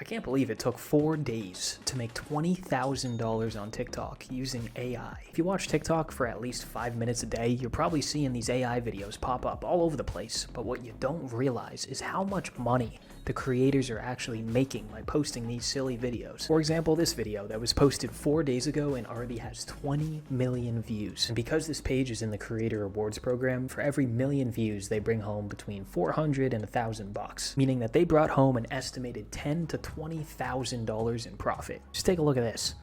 I can't believe it took 4 days to make $20,000 on TikTok using AI. If you watch TikTok for at least 5 minutes a day, you're probably seeing these AI videos pop up all over the place. But what you don't realize is how much money the creators are actually making by posting these silly videos. For example, this video that was posted 4 days ago and already has 20 million views. And because this page is in the Creator Rewards program, for every million views, they bring home between $400 and $1,000, meaning that they brought home an estimated $10,000 to $20,000 in profit. Just take a look at this.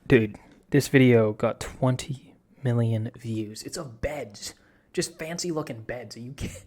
Dude, this video got 20 million views. It's of beds. Just fancy looking beds. You can't...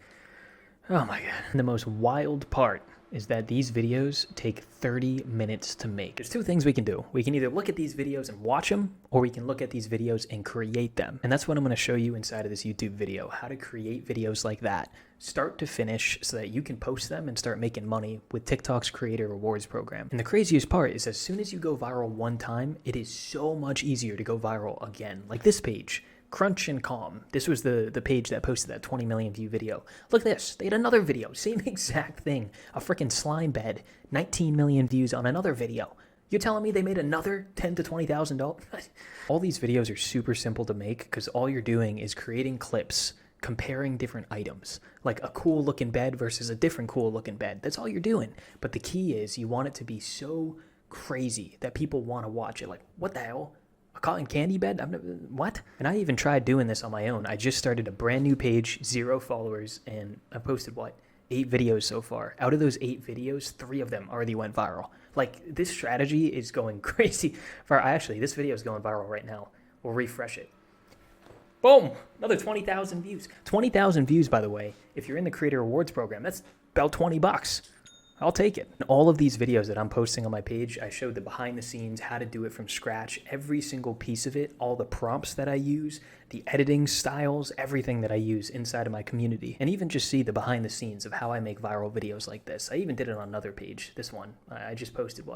Oh my god. And the most wild part is that these videos take 30 minutes to make. There's two things we can do. We can either look at these videos and watch them, or we can look at these videos and create them. And that's what I'm going to show you inside of this YouTube video, how to create videos like that, start to finish, so that you can post them and start making money with TikTok's Creator Rewards program. And the craziest part is, as soon as you go viral one time, it is so much easier to go viral again. Like this page. Crunch and Calm. This was the page that posted that 20 million view video. Look at this. They had another video. Same exact thing. A freaking slime bed. 19 million views on another video. You're telling me they made another $10,000 to $20,000? All these videos are super simple to make because all you're doing is creating clips, comparing different items. Like a cool looking bed versus a different cool looking bed. That's all you're doing. But the key is you want it to be so crazy that people want to watch it. Like, what the hell? A cotton candy bed? What? And I even tried doing this on my own. I just started a brand new page, 0 followers, and I posted, 8 videos so far. Out of those 8 videos, 3 of them already went viral. Like, this strategy is going crazy. Actually, this video is going viral right now. We'll refresh it. Boom! Another 20,000 views. 20,000 views, by the way, if you're in the Creator Rewards program, that's about $20. I'll take it. In all of these videos that I'm posting on my page, I showed the behind the scenes, how to do it from scratch, every single piece of it, all the prompts that I use, the editing styles, everything that I use inside of my community. And even just see the behind the scenes of how I make viral videos like this. I even did it on another page, this one. I just posted,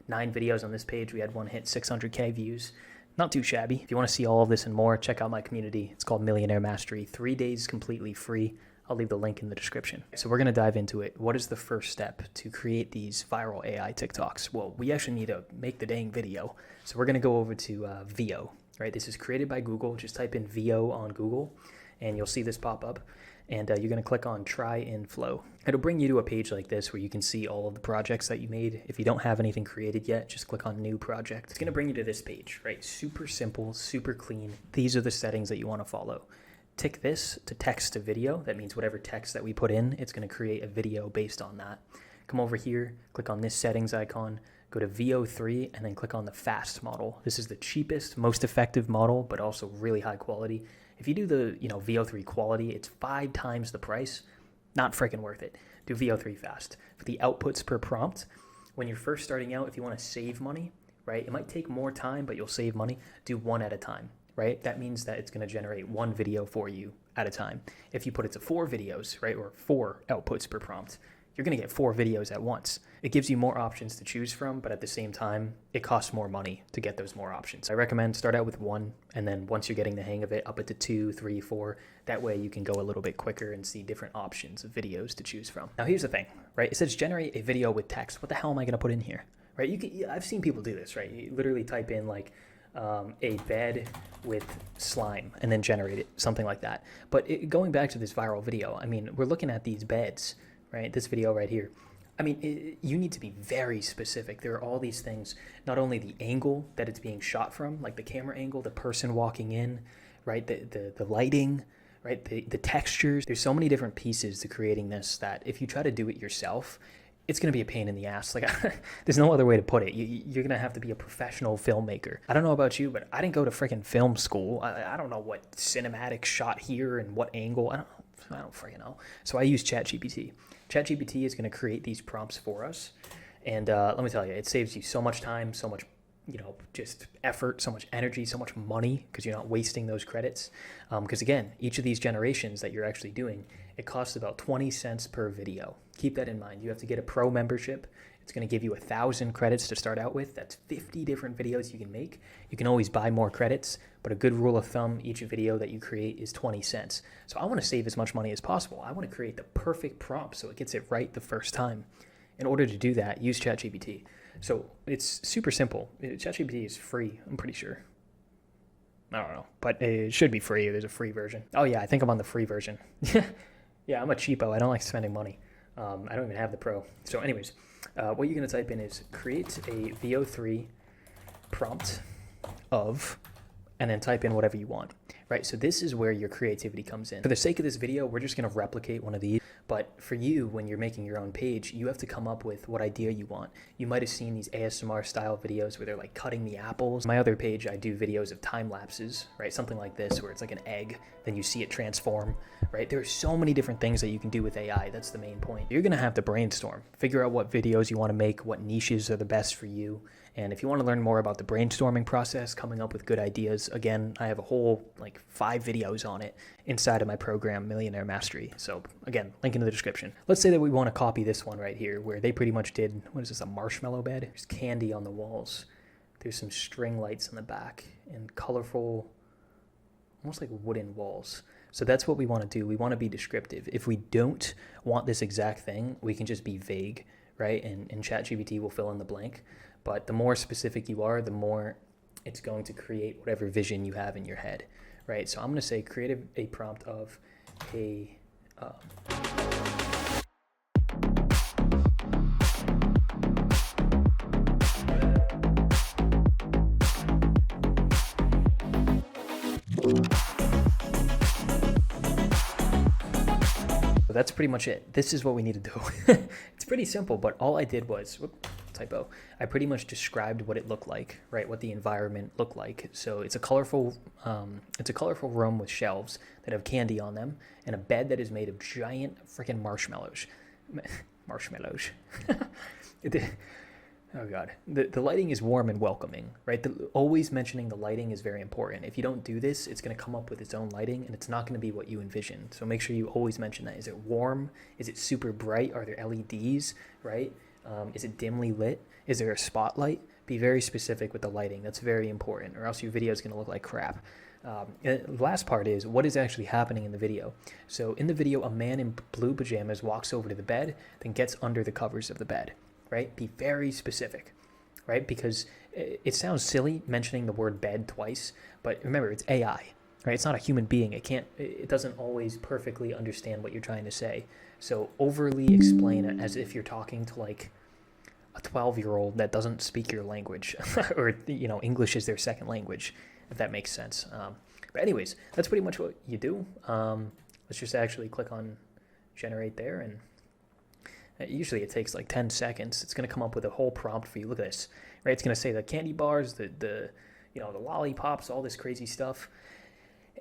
9 videos on this page. We had one hit 600K views. Not too shabby. If you want to see all of this and more, check out my community. It's called Millionaire Mastery. 3 days completely free. I'll leave the link in the description. So we're going to dive into it. What is the first step to create these viral AI TikToks? Well, we actually need to make the dang video. So we're going to go over to VO, right? This is created by Google. Just type in VO on Google and you'll see this pop up. And you're going to click on Try in Flow. It'll bring you to a page like this where you can see all of the projects that you made. If you don't have anything created yet, just click on New Project. It's going to bring you to this page, right? Super simple, super clean. These are the settings that you want to follow. Tick this to text to video. That means whatever text that we put in, it's going to create a video based on that. Come over here, click on this settings icon, go to VO3, and then click on the fast model. This is the cheapest, most effective model, but also really high quality. If you do the VO3 quality, it's 5 times the price. Not freaking worth it. Do VO3 fast. For the outputs per prompt, when you're first starting out, if you want to save money, right, it might take more time, but you'll save money. Do 1 at a time. Right? That means that it's going to generate 1 video for you at a time. If you put it to 4 videos, right, or 4 outputs per prompt, you're going to get 4 videos at once. It gives you more options to choose from, but at the same time, it costs more money to get those more options. I recommend start out with 1, and then once you're getting the hang of it, up it to 2, 3, 4. That way you can go a little bit quicker and see different options of videos to choose from. Now here's the thing, right? It says generate a video with text. What the hell am I going to put in here? Right? I've seen people do this, right? You literally type in a bed with slime and then generate it, something like that. But going back to this viral video, I mean, we're looking at these beds, right? This video right here. I mean, you need to be very specific. There are all these things, not only the angle that it's being shot from, like the camera angle, the person walking in, right? The lighting, right? The textures. There's so many different pieces to creating this that if you try to do it yourself, it's going to be a pain in the ass. Like, there's no other way to put it. You're going to have to be a professional filmmaker. I don't know about you, but I didn't go to freaking film school. I don't know what cinematic shot here and what angle. I don't freaking know. So I use ChatGPT. ChatGPT is going to create these prompts for us. And let me tell you, it saves you so much time, so much just effort, so much energy, so much money, because you're not wasting those credits. Because again, each of these generations that you're actually doing, it costs about 20 cents per video. Keep that in mind. You have to get a pro membership. It's going to give you 1,000 credits to start out with. That's 50 different videos you can make. You can always buy more credits, but a good rule of thumb, each video that you create is 20 cents. So I want to save as much money as possible. I want to create the perfect prompt so it gets it right the first time. In order to do that, use ChatGPT. So it's super simple. ChatGPT is free, I'm pretty sure. I don't know, but it should be free. There's a free version. Oh yeah, I think I'm on the free version. Yeah, I'm a cheapo. I don't like spending money. I don't even have the pro. So anyways, what you're going to type in is create a VO3 prompt of, and then type in whatever you want, right? So this is where your creativity comes in. For the sake of this video, we're just going to replicate one of these. But for you, when you're making your own page, you have to come up with what idea you want. You might have seen these ASMR style videos where they're like cutting the apples. My other page, I do videos of time lapses, right? Something like this, where it's like an egg, then you see it transform, right? There are so many different things that you can do with AI. That's the main point. You're going to have to brainstorm, figure out what videos you want to make, what niches are the best for you. And if you want to learn more about the brainstorming process, coming up with good ideas, again, I have a whole like 5 videos on it inside of my program, Millionaire Mastery. So again, link in the description. Let's say that we want to copy this one right here, where they pretty much did, what is this, a marshmallow bed? There's candy on the walls. There's some string lights in the back and colorful, almost like wooden walls. So that's what we want to do. We want to be descriptive. If we don't want this exact thing, we can just be vague, right? And ChatGPT will fill in the blank. But the more specific you are, the more it's going to create whatever vision you have in your head, right? So I'm going to say create a prompt of a... that's pretty much it. This is what we need to do. It's pretty simple, but all I did was, typo, I pretty much described what it looked like, right? What the environment looked like. So it's a colorful room with shelves that have candy on them and a bed that is made of giant freaking marshmallows. Marshmallows. Oh God. The lighting is warm and welcoming, right? Always mentioning the lighting is very important. If you don't do this, it's going to come up with its own lighting and it's not going to be what you envision. So make sure you always mention that. Is it warm? Is it super bright? Are there LEDs, right? Is it dimly lit? Is there a spotlight? Be very specific with the lighting. That's very important, or else your video is going to look like crap. And the last part is what is actually happening in the video. So in the video, a man in blue pajamas walks over to the bed, then gets under the covers of the bed, right? Be very specific, right? Because it sounds silly mentioning the word bed twice, but remember, it's AI, right? It's not a human being. It doesn't always perfectly understand what you're trying to say. So overly explain it as if you're talking to like a 12-year-old that doesn't speak your language or, you know, English is their second language, if that makes sense. But anyways, that's pretty much what you do. Let's just actually click on generate there. And usually it takes like 10 seconds. It's going to come up with a whole prompt for you. Look at this, right? It's going to say the candy bars, the lollipops, all this crazy stuff.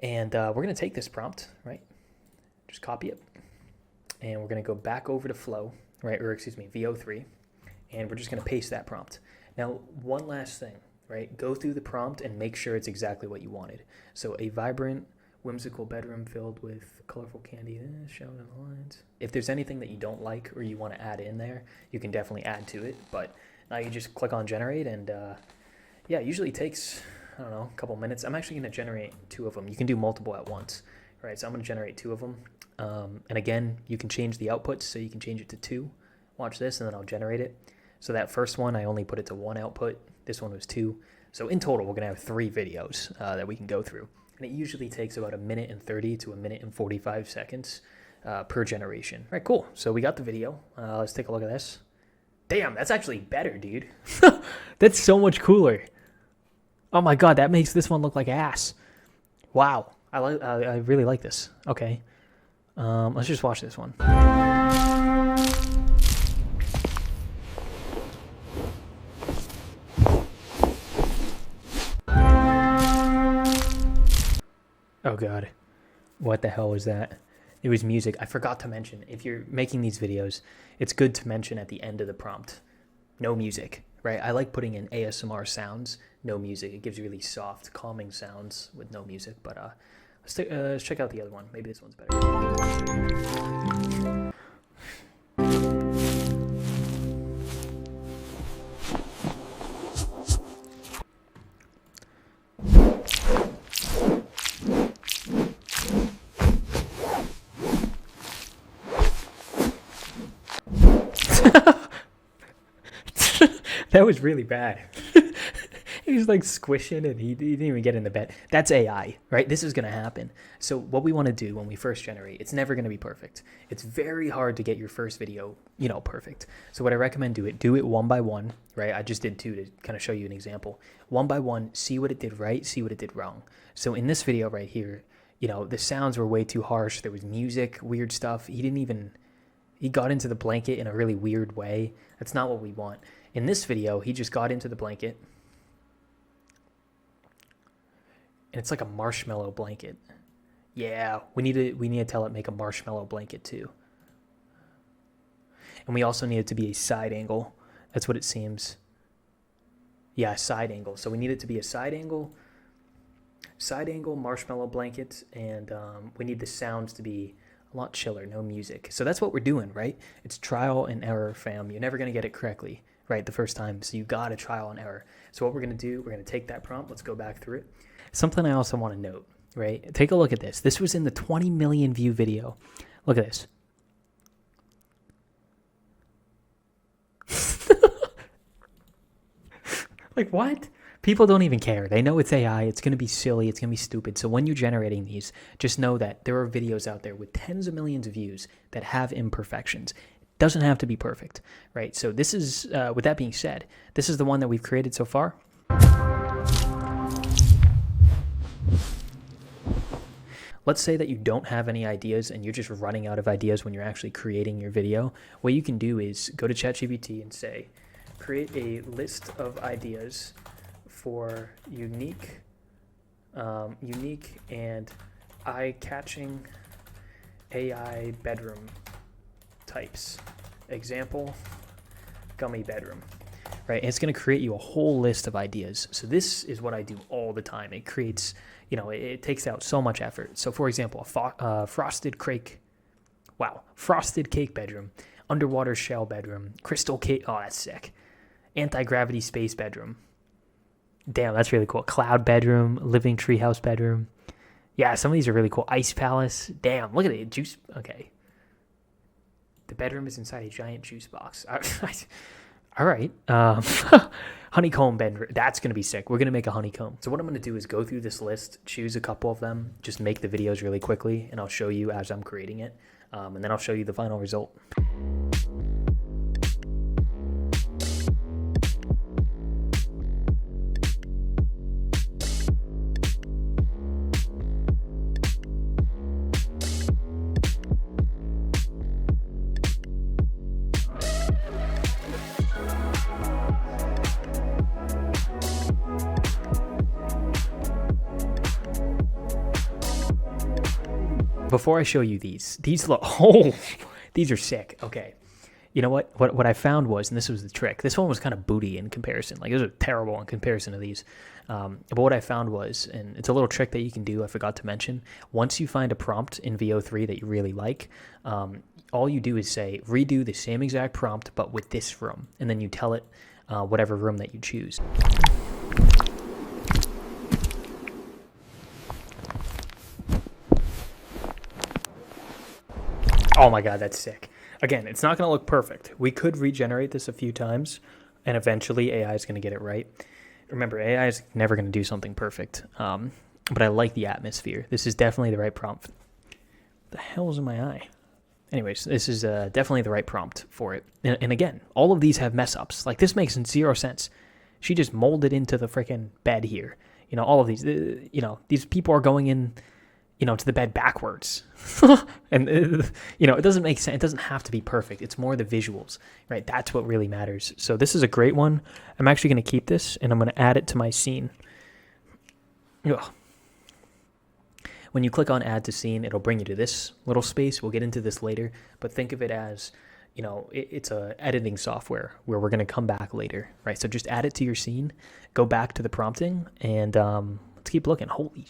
And we're going to take this prompt, right? Just copy it. And we're going to go back over to Flow, right? Or excuse me, VO3. And we're just going to paste that prompt. Now, one last thing, right? Go through the prompt and make sure it's exactly what you wanted. So a vibrant, whimsical bedroom filled with colorful candy shown in the lines. If there's anything that you don't like or you want to add in there, you can definitely add to it. But now you just click on generate and yeah, it usually takes, I don't know, a couple minutes. I'm actually going to generate 2 of them. You can do multiple at once, right? So I'm going to generate 2 of them. And again, you can change the outputs, so you can change it to 2. Watch this, and then I'll generate it. So that first one, I only put it to 1 output. This one was 2. So in total, we're going to have 3 videos that we can go through. And it usually takes about 1:30 to 1:45 seconds per generation. All right, cool. So we got the video. Let's take a look at this. Damn, that's actually better, dude. That's so much cooler. Oh my God, that makes this one look like ass. Wow. I really like this. Okay. Let's just watch this one. Oh God, what the hell was that? It was music. I forgot to mention, if you're making these videos, it's good to mention at the end of the prompt, no music, right? I like putting in ASMR sounds, no music. It gives really soft, calming sounds with no music, but let's check out the other one. Maybe this one's better. That was really bad. He was like squishing and he didn't even get in the bed. That's AI, right? This is going to happen. So what we want to do when we first generate, it's never going to be perfect. It's very hard to get your first video, perfect. So what I recommend do it one by one, right? I just did two to kind of show you an example. One by one, see what it did right, see what it did wrong. So in this video right here, the sounds were way too harsh. There was music, weird stuff. He got into the blanket in a really weird way. That's not what we want. In this video, he just got into the blanket. And it's like a marshmallow blanket. Yeah, we need to tell it make a marshmallow blanket too. And we also need it to be a side angle. That's what it seems. Yeah, side angle. So we need it to be a side angle marshmallow blanket, and we need the sounds to be a lot chiller, no music. So that's what we're doing, right? It's trial and error, fam. You're never gonna get it correctly, right, the first time. So you gotta trial and error. So what we're gonna do, we're gonna take that prompt. Let's go back through it. Something I also want to note, right? Take a look at this. This was in the 20 million view video. Look at this. Like, what? People don't even care. They know it's AI. It's going to be silly. It's going to be stupid. So when you're generating these, just know that there are videos out there with tens of millions of views that have imperfections. It doesn't have to be perfect, right? So this is, with that being said, this is the one that we've created so far. Let's say that you don't have any ideas and you're just running out of ideas when you're actually creating your video. What you can do is go to ChatGPT and say, create a list of ideas for unique and eye-catching AI bedroom types. Example, gummy bedroom. Right, and it's going to create you a whole list of ideas. So this is what I do all the time. It creates, it takes out so much effort. So for example, frosted cake bedroom, underwater shell bedroom, crystal cake. Oh, that's sick. Anti-gravity space bedroom. Damn, that's really cool. Cloud bedroom, living treehouse bedroom. Yeah, some of these are really cool. Ice palace. Damn, look at it. Juice. Okay. The bedroom is inside a giant juice box. All right. Honeycomb bedroom. That's going to be sick. We're going to make a honeycomb. So what I'm going to do is go through this list, choose a couple of them, just make the videos really quickly, and I'll show you as I'm creating it. And then I'll show you the final result. Before I show you these look, these are sick. Okay. You know what I found was, and this was the trick, this one was kind of booty in comparison. Like, it was terrible in comparison to these. But what I found was, and it's a little trick that you can do, I forgot to mention, once you find a prompt in VO3 that you really like, all you do is say, redo the same exact prompt, but with this room. And then you tell it whatever room that you choose. Oh my God, that's sick. Again, it's not going to look perfect. We could regenerate this a few times, and eventually AI is going to get it right. Remember, AI is never going to do something perfect, but I like the atmosphere. This is definitely the right prompt. What the hell is in my eye? Anyways, this is definitely the right prompt for it. And again, all of these have mess ups. Like, this makes zero sense. She just molded into the freaking bed here. All of these, these people are going in, to the bed backwards. And, it doesn't make sense. It doesn't have to be perfect. It's more the visuals, right? That's what really matters. So this is a great one. I'm actually going to keep this, and I'm going to add it to my scene. Ugh. When you click on add to scene, it'll bring you to this little space. We'll get into this later, but think of it as, it's a editing software where we're going to come back later, right? So just add it to your scene, go back to the prompting, and let's keep looking. Holy,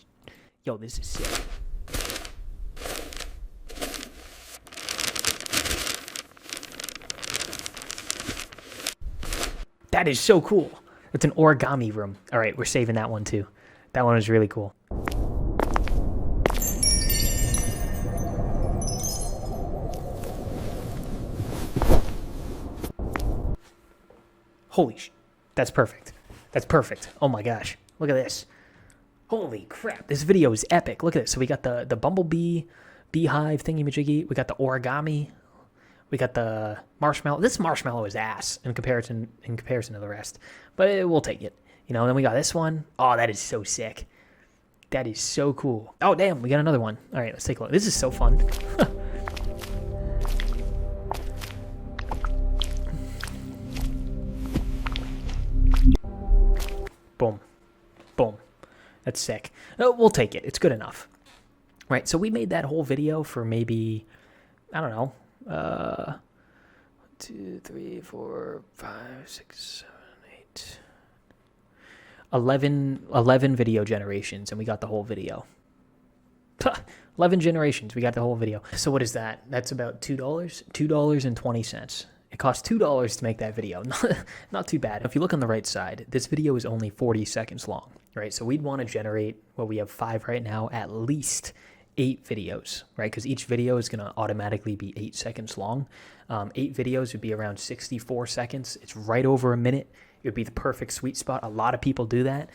yo, this is sick. That is so cool. It's an origami room. All right, we're saving that one too. That one was really cool. Holy sh... That's perfect. That's perfect. Oh my gosh. Look at this. Holy crap. This video is epic. Look at this. So we got the bumblebee, beehive thingy-majiggy. We got the origami. We got the marshmallow. This marshmallow is ass in comparison to the rest. But we'll take it. You know, then we got this one. Oh, that is so sick. That is so cool. Oh, damn. We got another one. All right, let's take a look. This is so fun. Boom. Boom. That's sick. We'll take it. It's good enough. Right, so we made that whole video for maybe, I don't know, 2, 3, 4, 5, 6, 7, 8, 11 video generations, and we got the whole video. 11 generations, we got the whole video. So what is that? That's about $2? $2.20. It cost $2 to make that video. Not too bad. If you look on the right side, this video is only 40 seconds long, right? So we'd want to generate, well, we have 5 right now, at least 8 videos, right? Because each video is going to automatically be 8 seconds long. 8 videos would be around 64 seconds. It's right over a minute. It would be the perfect sweet spot. A lot of people do that.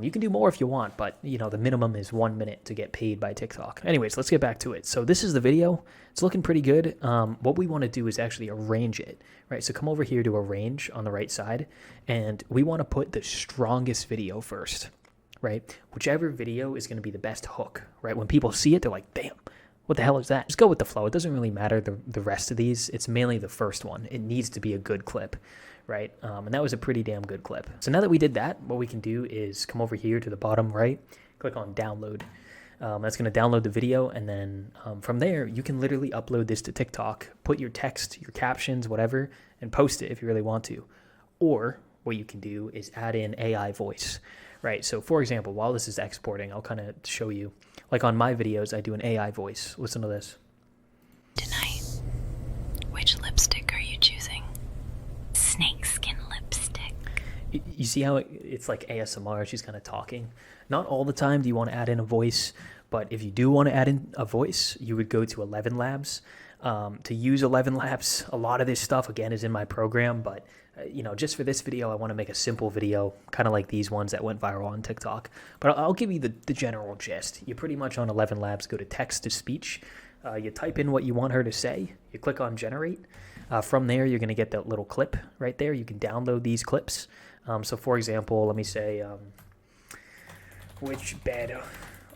You can do more if you want, but you know the minimum is 1 minute to get paid by TikTok. Anyways, let's get back to it. So this is the video. It's looking pretty good. What we want to do is actually arrange it, right? So come over here to arrange on the right side, and we want to put the strongest video first, right? Whichever video is going to be the best hook, right? When people see it, they're like, damn, what the hell is that? Just go with the flow. It doesn't really matter the rest of these. It's mainly the first one. It needs to be a good clip, right? And that was a pretty damn good clip. So now that we did that, what we can do is come over here to the bottom right, click on download. That's going to download the video, and then from there, you can literally upload this to TikTok, put your text, your captions, whatever, and post it if you really want to. Or what you can do is add in AI voice, right? So for example, while this is exporting, I'll kind of show you. Like on my videos, I do an AI voice. Listen to this. Tonight, which lipstick are you choosing? Snakeskin lipstick. You see how it's like ASMR? She's kind of talking. Not all the time do you want to add in a voice, but if you do want to add in a voice, you would go to 11 Labs. To use 11 Labs, a lot of this stuff, again, is in my program, but you know, just for this video, I want to make a simple video, kind of like these ones that went viral on TikTok. But I'll give you the general gist. You pretty much on 11 Labs go to text-to-speech. You type in what you want her to say. You click on generate. From there, you're going to get that little clip right there. You can download these clips. So for example, let me say, which bed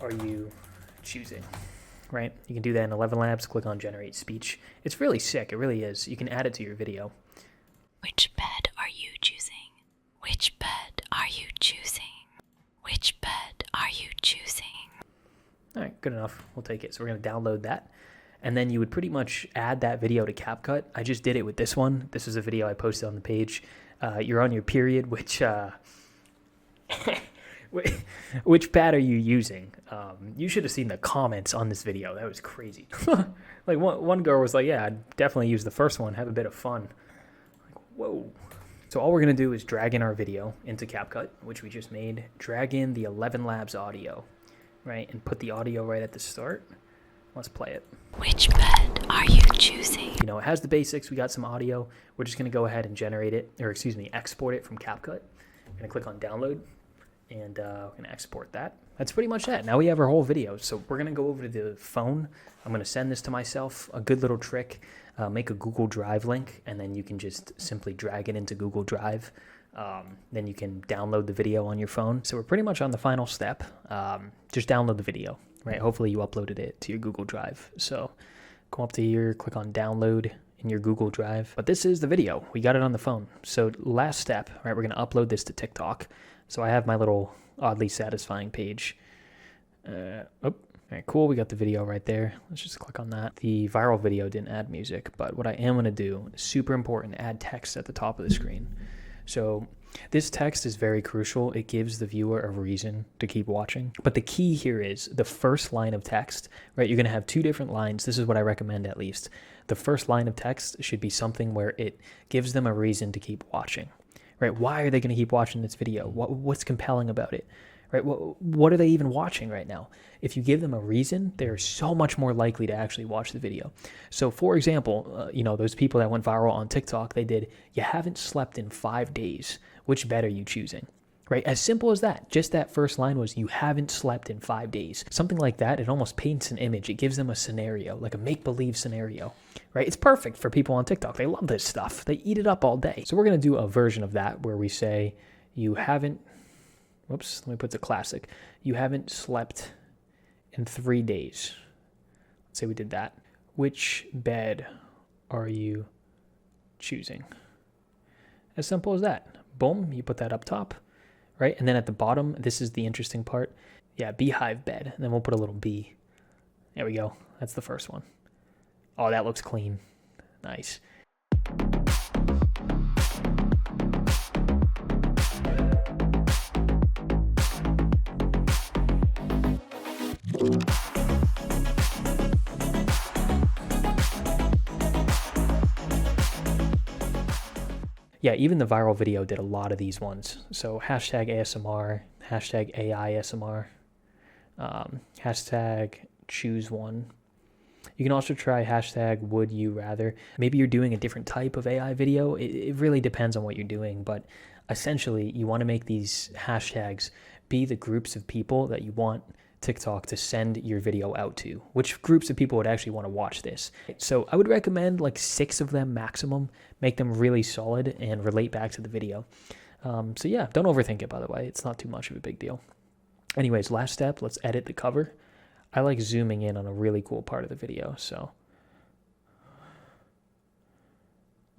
are you choosing? Right? You can do that in 11 Labs. Click on generate speech. It's really sick. It really is. You can add it to your video. Which bed are you choosing? Which bed are you choosing? Which bed are you choosing? All right, good enough. We'll take it. So we're going to download that. And then you would pretty much add that video to CapCut. I just did it with this one. This is a video I posted on the page. You're on your period, which pad are you using? You should have seen the comments on this video. That was crazy. Like one girl was like, yeah, I'd definitely use the first one. Have a bit of fun. Like, whoa. So all we're going to do is drag in our video into CapCut, which we just made. Drag in the 11 Labs audio, right? And put the audio right at the start. Let's play it. Which bed are you choosing? You know, it has the basics. We got some audio. We're just going to go ahead and generate it, or excuse me, export it from CapCut. I'm going to click on download, and we're going to export that. That's pretty much that. Now we have our whole video. So we're going to go over to the phone. I'm going to send this to myself. A good little trick, make a Google Drive link, and then you can just simply drag it into Google Drive. Then you can download the video on your phone. So we're pretty much on the final step. Just download the video. Right, hopefully you uploaded it to your Google Drive. So come up to here, click on download in your Google Drive. But this is the video. We got it on the phone. So last step, right, we're going to upload this to TikTok. So I have my little oddly satisfying page. All right, cool. We got the video right there. Let's just click on that. The viral video didn't add music, but what I am going to do, super important, add text at the top of the screen. So this text is very crucial. It gives the viewer a reason to keep watching. But the key here is the first line of text, right? You're going to have 2 different lines. This is what I recommend at least. The first line of text should be something where it gives them a reason to keep watching, right? Why are they going to keep watching this video? What's compelling about it, right? What are they even watching right now? If you give them a reason, they're so much more likely to actually watch the video. So for example, you know, those people that went viral on TikTok, they did, you haven't slept in 5 days. Which bed are you choosing? Right? As simple as that. Just that first line was, you haven't slept in 5 days. Something like that, it almost paints an image. It gives them a scenario, like a make-believe scenario, right? It's perfect for people on TikTok. They love this stuff. They eat it up all day. So we're going to do a version of that where we say, you haven't, whoops, let me put the classic. You haven't slept in 3 days. Let's say we did that. Which bed are you choosing? As simple as that. Boom, you put that up top. Right? And then at the bottom, this is the interesting part. Yeah, beehive bed. And then we'll put a little bee. There we go. That's the first one. Oh, that looks clean. Nice. Yeah, even the viral video did a lot of these ones. So hashtag ASMR, hashtag AI ASMR, hashtag choose one. You can also try hashtag would you rather. Maybe you're doing a different type of AI video. It really depends on what you're doing, but essentially you want to make these hashtags be the groups of people that you want TikTok to send your video out to, which groups of people would actually want to watch this. So I would recommend like 6 of them maximum, make them really solid and relate back to the video. So yeah, don't overthink it, by the way. It's not too much of a big deal. Anyways, last step, let's edit the cover. I like zooming in on a really cool part of the video, so.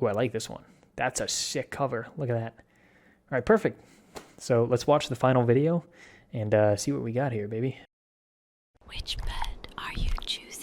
Oh, I like this one. That's a sick cover. Look at that. All right, perfect. So let's watch the final video and see what we got here, baby. Which bed are you choosing?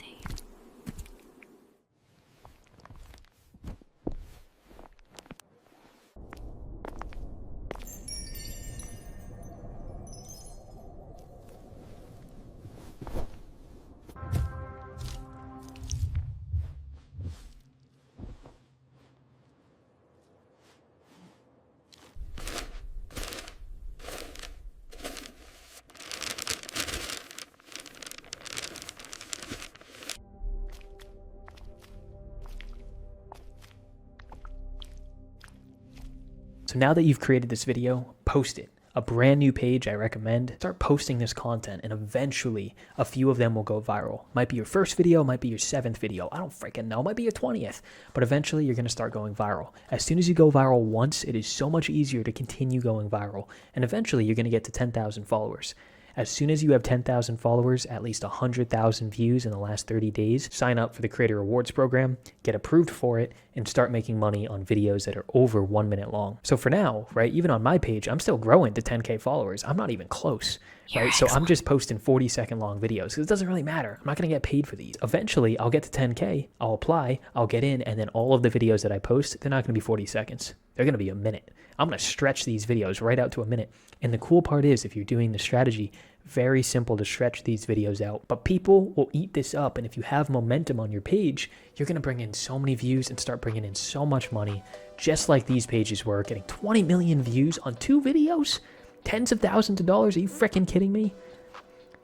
So now that you've created this video, post it. A brand new page I recommend. Start posting this content and eventually a few of them will go viral. Might be your first video, might be your 7th video. I don't freaking know. Might be your 20th. But eventually you're going to start going viral. As soon as you go viral once, it is so much easier to continue going viral. And eventually you're going to get to 10,000 followers. As soon as you have 10,000 followers, at least 100,000 views in the last 30 days, sign up for the Creator Rewards program, get approved for it, and start making money on videos that are over 1 minute long. So for now, right, even on my page, I'm still growing to 10K followers. I'm not even close, right? So I'm just posting 40-second long videos because it doesn't really matter. I'm not going to get paid for these. Eventually, I'll get to 10K, I'll apply, I'll get in, and then all of the videos that I post, they're not going to be 40 seconds. They're going to be a minute. I'm going to stretch these videos right out to a minute. And the cool part is, if you're doing the strategy, very simple to stretch these videos out. But people will eat this up. And if you have momentum on your page, you're going to bring in so many views and start bringing in so much money, just like these pages were, getting 20 million views on 2 videos, tens of thousands of dollars. Are you freaking kidding me?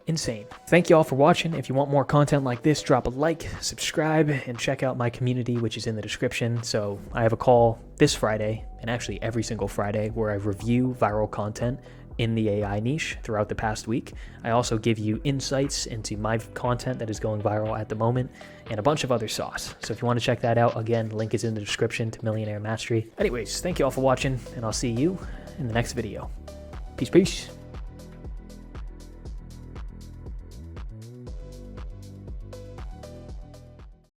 Insane. Thank you all for watching. If you want more content like this, drop a like, subscribe, and check out my community, which is in the description. So I have a call this Friday, and actually every single Friday, where I review viral content in the AI niche throughout the past week. I also give you insights into my content that is going viral at the moment, and a bunch of other sauce. So if you want to check that out, again, link is in the description to Millionaire Mastery. Anyways, thank you all for watching, and I'll see you in the next video. Peace, peace.